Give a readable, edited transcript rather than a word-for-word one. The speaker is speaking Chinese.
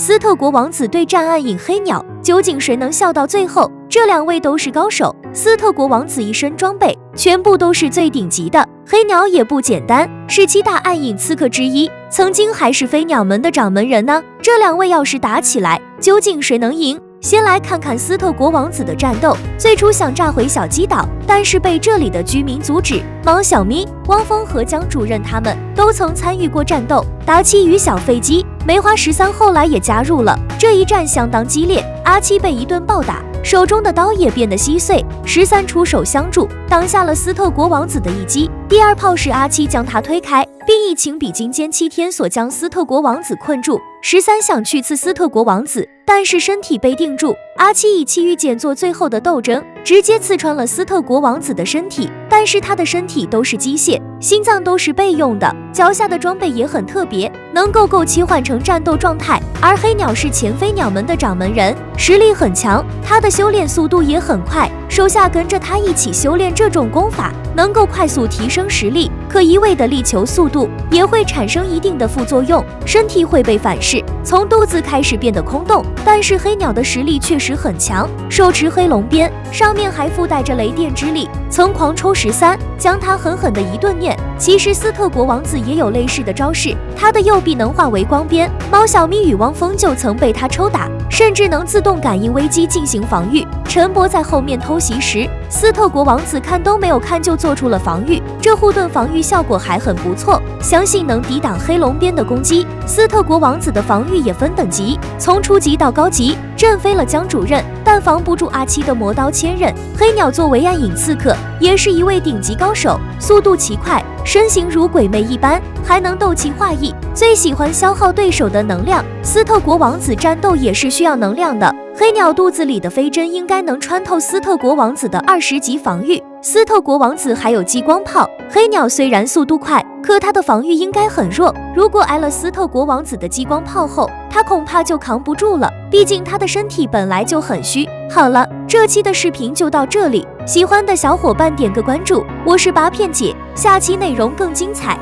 斯特国王子对战暗影黑鸟，究竟谁能笑到最后？这两位都是高手，斯特国王子一身装备全部都是最顶级的，黑鸟也不简单，是7大暗影刺客之一，曾经还是飞鸟门的掌门人呢。这两位要是打起来，究竟谁能赢？先来看看斯特国王子的战斗。最初想炸毁小鸡岛，但是被这里的居民阻止。毛小咪、汪峰和江主任他们都曾参与过战斗，达七与小飞机、梅花13后来也加入了。这一战相当激烈，阿七被一顿暴打，手中的刀也变得稀碎。13出手相助，挡下了斯特国王子的一击。第二炮是阿七将他推开，并以情比金坚7天锁将斯特国王子困住。13想去刺斯特国王子，但是身体被定住。阿七以气与剑做最后的斗争，直接刺穿了斯特国王子的身体，但是他的身体都是机械，心脏都是备用的，脚下的装备也很特别，能够切换成战斗状态。而黑鸟是前飞鸟门的掌门人，实力很强，他的修炼速度也很快，手下跟着他一起修炼这种功法，能够快速提升实力。可一味的力求速度也会产生一定的副作用，身体会被反噬，从肚子开始变得空洞。但是黑鸟的实力确实很强，手持黑龙鞭，上面还附带着雷电之力，曾狂抽13，将他狠狠的一顿念。其实斯特国王子也有类似的招式，他的右臂能化为光鞭，猫小咪与汪峰就曾被他抽打，甚至能自动感应危机进行防御。陈博在后面偷袭时，斯特国王子看都没有看就做出了防御，这护盾防御效果还很不错，相信能抵挡黑龙鞭的攻击。斯特国王子的防御也分等级，从初级到高级，震飞了江主任，但防不住阿七的魔刀千刃。黑鸟作为暗影刺客，也是一位顶级高手，速度奇快，身形如鬼魅一般，还能斗气化翼，最喜欢消耗对手的能量。斯特国王子战斗也是需要能量的，黑鸟肚子里的飞针应该能穿透斯特国王子的20级防御。斯特国王子还有激光炮，黑鸟虽然速度快，可他的防御应该很弱，如果挨了斯特国王子的激光炮后，他恐怕就扛不住了，毕竟他的身体本来就很虚。好了，这期的视频就到这里，喜欢的小伙伴点个关注，我是8片姐，下期内容更精彩。